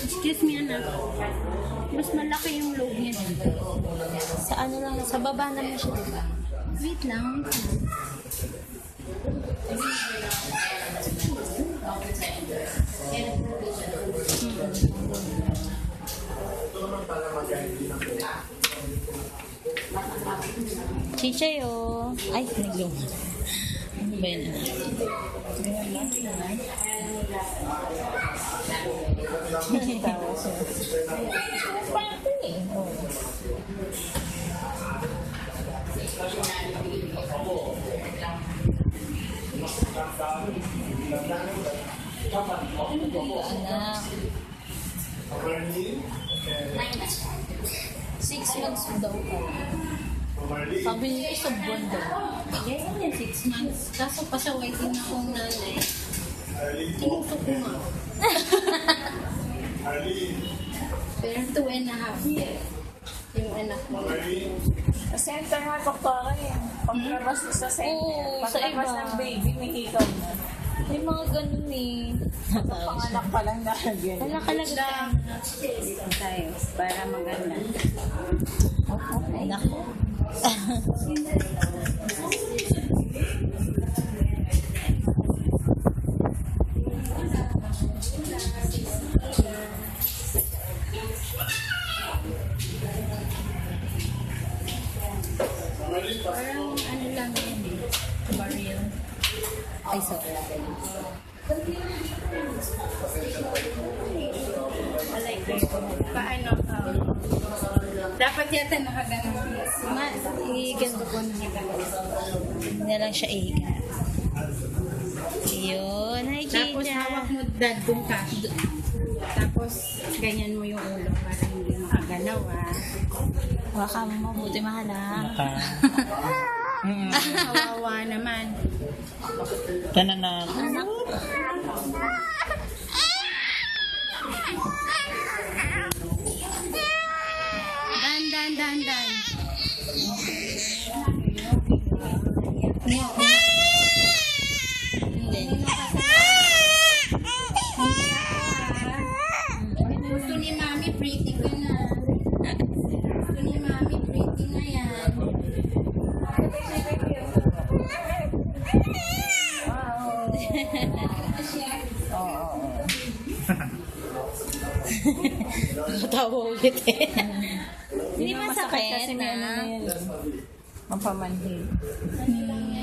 Excuse me, anak. Mas malaki yung load niya dito. Sa ano lang, sa baba naman siya, diba? Wait lang. Chichay, oh. Ay, nagluma. Ano ba yun? Tawa siya. Parang eh. Oh. Anak. 6 months daw pa. Sabi niya isang buwan daw. Yan yan, 6 months. Kaso pasaway din akong nanay. Tinusok ko nga. Pero 2.5 years. Yung anak mo. Kasi ang tanga doktora yan. Paglabas na sa center. Oo, sa Paglabas iba. ng baby, may hikaw na. May mga ganun eh. Panganak pa lang nalagyan. Wala ka lang daw. Dito tayo. Para maganda. Ay, naku. Parang ano lang yan eh. Barrel. Ay, sorry. I like it. Paano? Dapat yata nakaganon. Iganto ko na. Hindi na lang siya ihiga. Ayun. Hi, Tapos Chicha. hawak mo dadong ka. Tapos ganyan mo yung ulo para hindi makagalaw ah. Baka mo mabuti mahala. Kawawa naman. Kananan. Anak. Dan. Hindi. Gusto ni Mami, pretty ka na. Gusto ni Mami, pretty na yan. Tawa ulit eh. Hindi Masakit masakit kasi may ano na na. yan. Mapamanhid.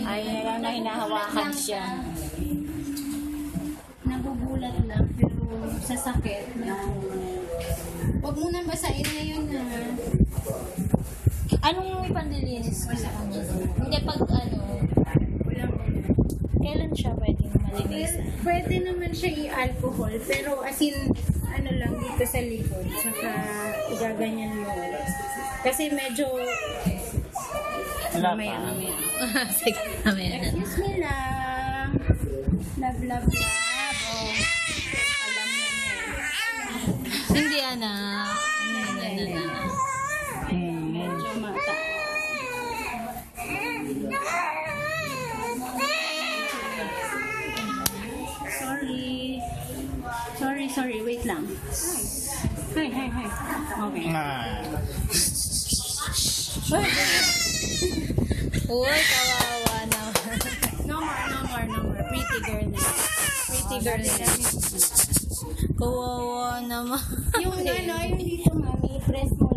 Ay, lang na hinahawakan siya. Nagugulat lang, pero sa sakit na. Huwag mo nang basahin na yun na. Anong ipandilinis ko sa kanya? Hindi pag ano, kailan siya pwedeng malinisan? Pwede naman siya i-alcohol, pero as in, ano lang dito sa likod, saka igaganyan mo. Kasi medyo, Wala mamaya. Sige, mamaya na. Excuse me lang. Love. Oh, alam na niya. Hindi, anak. Medyo mata. Sorry, wait lang. Hi. Okay. Uy, kawawa naman. No more. Pretty girl na. Kawawa naman. Yung dito, mami, press mo